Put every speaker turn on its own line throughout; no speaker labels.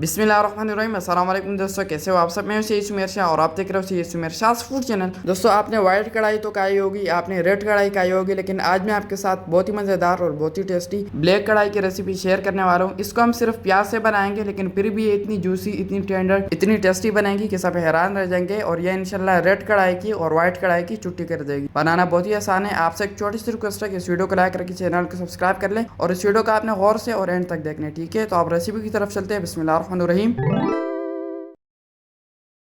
बिस्मिल्लाहिर्रहमानिर्रहीम। अस्सलाम वालेकुम दोस्तों, कैसे हो आप सब। मैं हूं सुमेर शाह और आप देख रहे हो सुमेर शाह फूड चैनल। दोस्तों, आपने व्हाइट कढ़ाई तो खाई होगी, आपने रेड कढ़ाई खाई होगी, लेकिन आज मैं आपके साथ बहुत ही मज़ेदार और बहुत ही टेस्टी ब्लैक कढ़ाई की रेसिपी शेयर करने वाला हूँ। इसको हम सिर्फ प्याज से बनाएंगे, लेकिन फिर भी ये इतनी जूसी, इतनी टेंडर, इतनी टेस्टी बनेगी कि सब हैरान रह जाएंगे। और ये इंशाल्लाह रेड कढ़ाई की और व्हाइट कढ़ाई की छुट्टी कर देगी। बनाना बहुत ही आसान है। आपसे एक छोटी सी रिक्वेस्ट है कि इस वीडियो को लाइक करके चैनल को सब्सक्राइब कर लें और इस वीडियो को आपने गौर से और एंड तक देखना है, ठीक है। तो आप रेसिपी की तरफ चलते हैं। बिस्मिल्लाहिर्रहमानिर्रहीम।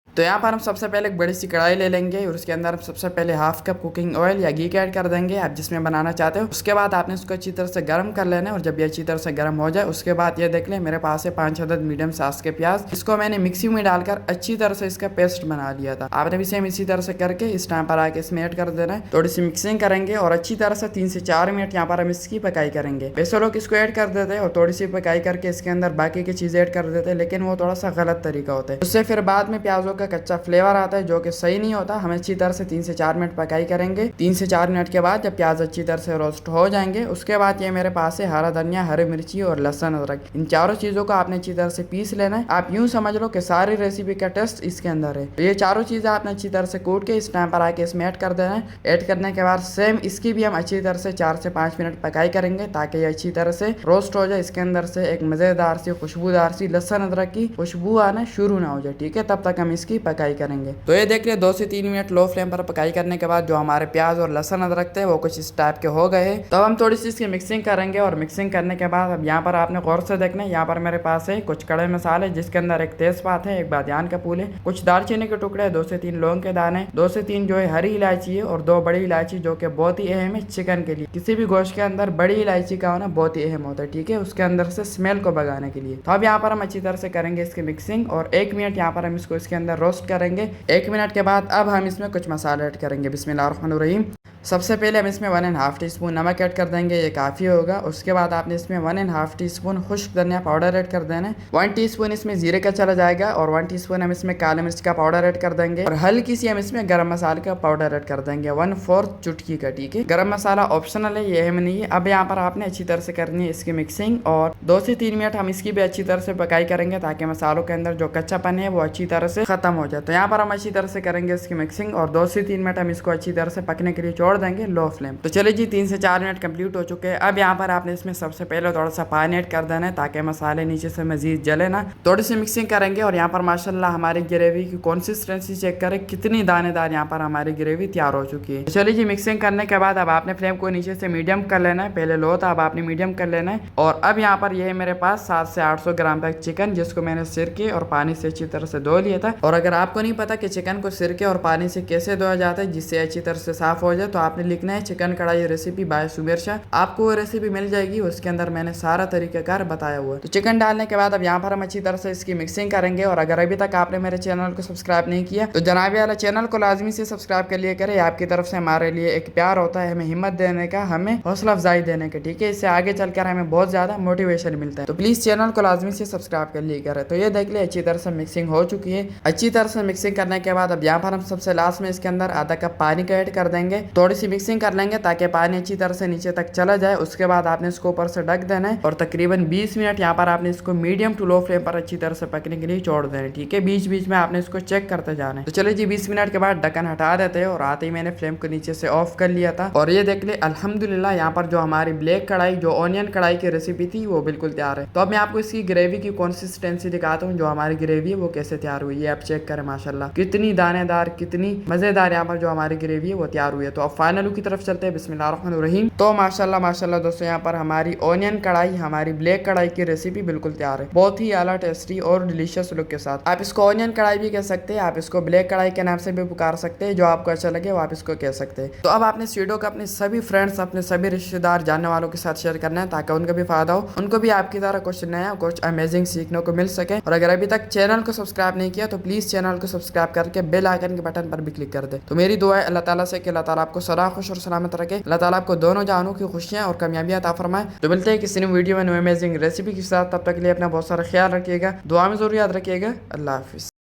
तो यहाँ पर हम सबसे पहले एक बड़ी सी कढ़ाई ले लेंगे और उसके अंदर हम सबसे पहले हाफ कप कुकिंग ऑयल या घी ऐड कर देंगे, आप जिसमें बनाना चाहते हो। उसके बाद आपने इसको अच्छी तरह से गर्म कर लेना है और जब ये अच्छी तरह से गर्म हो जाए उसके बाद ये देख लें मेरे पास है 5 अदद मीडियम साइज के प्याज। इसको मैंने मिक्सी में डालकर अच्छी तरह से इसका पेस्ट बना लिया था। आपने भी सेम इसी तरह से करके इस टाइम पर आके इसमें ऐड कर देना है। थोड़ी सी मिक्सिंग करेंगे और अच्छी तरह से 3 से 4 मिनट यहाँ पर हम इसकी पकाई करेंगे। वैसे लोग इसको ऐड कर देते हैं और थोड़ी सी पकाई करके इसके अंदर बाकी की चीजें ऐड कर देते हैं, लेकिन वो थोड़ा सा गलत तरीका होता है। उससे फिर बाद में प्याजों का कच्चा फ्लेवर आता है जो कि सही नहीं होता। हम अच्छी तरह से 3 से 4 मिनट पकाई करेंगे। 3 से 4 मिनट के बाद जब प्याज अच्छी तरह से रोस्ट हो जाएंगे उसके बाद ये मेरे पास है हरा धनिया, हरी मिर्ची और लहसुन अदरक। इन चारों चीजों को आपने अच्छी तरह से पीस लेना है। आप यूं समझ लो कि सारी रेसिपी का टेस्ट इसके अंदर है। तो ये चारों चीजें आपने अच्छी तरह से कूट के इस टाइम पर आके इसमें ऐड कर देना है। ऐड करने के बाद सेम इसकी भी हम अच्छी तरह से 4 से 5 मिनट पकाई करेंगे ताकि ये अच्छी तरह से रोस्ट हो जाए। इसके अंदर से एक मजेदार सी खुशबूदार सी लहसुन अदरक की खुशबू आना शुरू ना हो जाए, ठीक है। तब तक हम इसकी पकाई करेंगे। तो ये देख लिया 2 से 3 मिनट लो फ्लेम पर पकाई करने के बाद जो हमारे प्याज और लहसुन अदरक थे वो कुछ इस टाइप के हो गए। तो हम थोड़ी सी इसकी मिक्सिंग करेंगे और मिक्सिंग करने के बाद अब यहाँ पर आपने गौर से देखना है। यहाँ पर मेरे पास है कुछ कड़े मसाले जिसके अंदर एक तेजपात है, एक बादियान का फूल है, कुछ दालचीनी के टुकड़े, 2 से 3 लौंग के दाने, 2 से 3 जो है हरी इलायची है और 2 बड़ी इलायची जो कि बहुत ही अहम है चिकन के लिए। किसी भी गोश्त के अंदर बड़ी इलायची का होना बहुत ही अहम होता है, ठीक है, उसके अंदर से स्मेल को भगाने के लिए। तो अब यहाँ पर हम अच्छी तरह से करेंगे इसकी मिक्सिंग और 1 मिनट यहाँ पर हम इसको इसके अंदर रोस्ट करेंगे। 1 मिनट के बाद अब हम इसमें कुछ मसाले ऐड करेंगे। बिस्मिल्लाहिर्रहमानिर्रहीम। सबसे पहले हम इसमें 1.5 टीस्पून नमक ऐड कर देंगे, ये काफ़ी होगा। उसके बाद आपने इसमें 1.5 टीस्पून खुश्क धनिया पाउडर ऐड कर देना है। 1 टीस्पून इसमें जीरे का चला जाएगा और 1 टीस्पून हम इसमें काले मिर्च का पाउडर ऐड कर देंगे और हल्की सी हम इसमें गरम मसाले का पाउडर ऐड कर देंगे 1/4 चुटकी का, ठीक है। गरम मसाला ऑप्शनल है, ये अहम नहीं है। अब यहाँ पर आपने अच्छी तरह से करनी है इसकी मिक्सिंग और 2 से 3 मिनट हम इसकी भी अच्छी तरह से पकाई करेंगे ताकि मसालों के अंदर जो कच्चापन है वो अच्छी तरह से खत्म हो जाए। तो यहाँ पर हम अच्छी तरह से करेंगे इसकी मिक्सिंग और 2 से 3 मिनट हम इसको अच्छी तरह से पकने के लिए छोड़ देंगे लो फ्लेम। तो चलिए जी 3 से 4 मिनट कंप्लीट हो चुके हैं। अब यहाँ पर आपने इसमें सबसे पहले थोड़ा सा पानी ऐड कर देना है ताकि मसाले नीचे से मजीद जले ना। थोड़ी सी मिक्सिंग करेंगे और यहाँ पर माशाल्लाह हमारी ग्रेवी की कंसिस्टेंसी चेक करें कितनी दानेदार यहाँ पर हमारी ग्रेवी तैयार हो चुकी है। तो चलिए जी मिक्सिंग करने के बाद अब आपने फ्लेम को नीचे से मीडियम कर लेना है। पहले लो था, अब आपने मीडियम कर लेना है। और अब यहाँ पर यह है मेरे पास 700 से 800 ग्राम तक चिकन जिसको मैंने सिरके और पानी से अच्छी तरह से धो लिया था। और अगर आपको नहीं पता कि चिकन को सिरके और पानी से कैसे धोया जाता है जिससे अच्छी तरह से साफ हो जाए, तो आपने लिखना है चिकन कढ़ाई रेसिपी बाय सुमेर शाह। आपको वो रेसिपी मिल जाएगी, उसके अंदर मैंने सारा तरीकाकार बताया हुआ है। तो चिकन डालने के बाद अब यहाँ पर हम अच्छी तरह से इसकी मिक्सिंग करेंगे। और अगर अभी तक आपने मेरे चैनल को सब्सक्राइब नहीं किया तो जनाबे वाला चैनल को लाजमी से सब्सक्राइब कर लिया करें। आपकी तरफ से हमारे लिए एक प्यार होता है, हमें हिम्मत देने का, हमें हौसला अफजाई देने का, ठीक है। इससे आगे चलकर हमें बहुत ज्यादा मोटिवेशन मिलता है। तो प्लीज चैनल को लाजमी से सब्सक्राइब कर लिया करें। तो ये देख ले अच्छी तरह से मिक्सिंग हो चुकी है। अच्छी तरह से मिक्सिंग करने के बाद अब यहाँ पर हम सबसे लास्ट में इसके अंदर आधा कप पानी का ऐड कर देंगे। थोड़ी सी मिक्सिंग कर लेंगे ताकि पानी अच्छी तरह से नीचे तक चला जाए। उसके बाद आपने इसको ऊपर से ढक देना है और तकरीबन 20 मिनट यहाँ पर आपने इसको मीडियम टू लो फ्लेम पर अच्छी तरह से पकने के लिए छोड़ देना है, ठीक है। बीच बीच में आपने इसको चेक करते जाना है। तो चलिए जी 20 मिनट के बाद ढक्कन हटा देते हैं और आते ही मैंने फ्लेम को नीचे से ऑफ कर लिया था। और ये देख ले अल्हम्दुलिल्लाह यहाँ पर जो हमारी ब्लैक कढ़ाई, जो ऑनियन कढ़ाई की रेसिपी थी वो बिल्कुल तैयार है। तो अब मैं आपको इसकी ग्रेवी की कंसिस्टेंसी दिखाता हूँ। जो हमारी ग्रेवी है वो कैसे तैयार हुई है, आप चेक करें माशाल्लाह कितनी दानेदार, कितनी मजेदार यहाँ पर जो हमारी ग्रेवी है वो तैयार हुई है। तो अब फाइनल लुक की तरफ चलते हैं। बिस्मिल्लाहिर्रहमानिर्रहीम। तो माशाल्लाह माशाल्लाह दोस्तों यहाँ पर हमारी ऑनियन कढ़ाई, हमारी ब्लैक कढ़ाई की रेसिपी बिल्कुल तैयार है, बहुत ही आला टेस्टी और डिलीशियस लुक के साथ। आप इसको ऑनियन कढ़ाई भी कह सकते हैं, आप इसको ब्लैक कढ़ाई के नाम से भी पुकार सकते हैं, जो आपको अच्छा लगे वो आप इसको कह सकते हैं। तो अब आपने इस वीडियो को अपने सभी फ्रेंड्स, अपने सभी रिश्तेदार, जानने वालों के साथ शेयर करना है ताकि उनका भी फायदा हो, उनको भी आपकी तरह कुछ नया, कुछ अमेजिंग सीखने को मिल सके। और अगर अभी तक चैनल को सब्सक्राइब नहीं किया तो प्लीज चैनल को सब्सक्राइब करके बेल आइकन के बटन पर भी क्लिक कर दे। तो मेरी दुआ है अल्लाह ताला से कि अल्लाह ताला आपको सदा खुश और सलामत रखे, अल्लाह ताला आपको दोनों जानों की खुशियां और कामयाबियां अता फरमाए। तो मिलते हैं किसी वीडियो में अमेजिंग रेसिपी के साथ। तब तक के लिए अपना बहुत सारा ख्याल रखिएगा, दुआ में जरूर याद रखिएगा। अल्लाह हाफिज।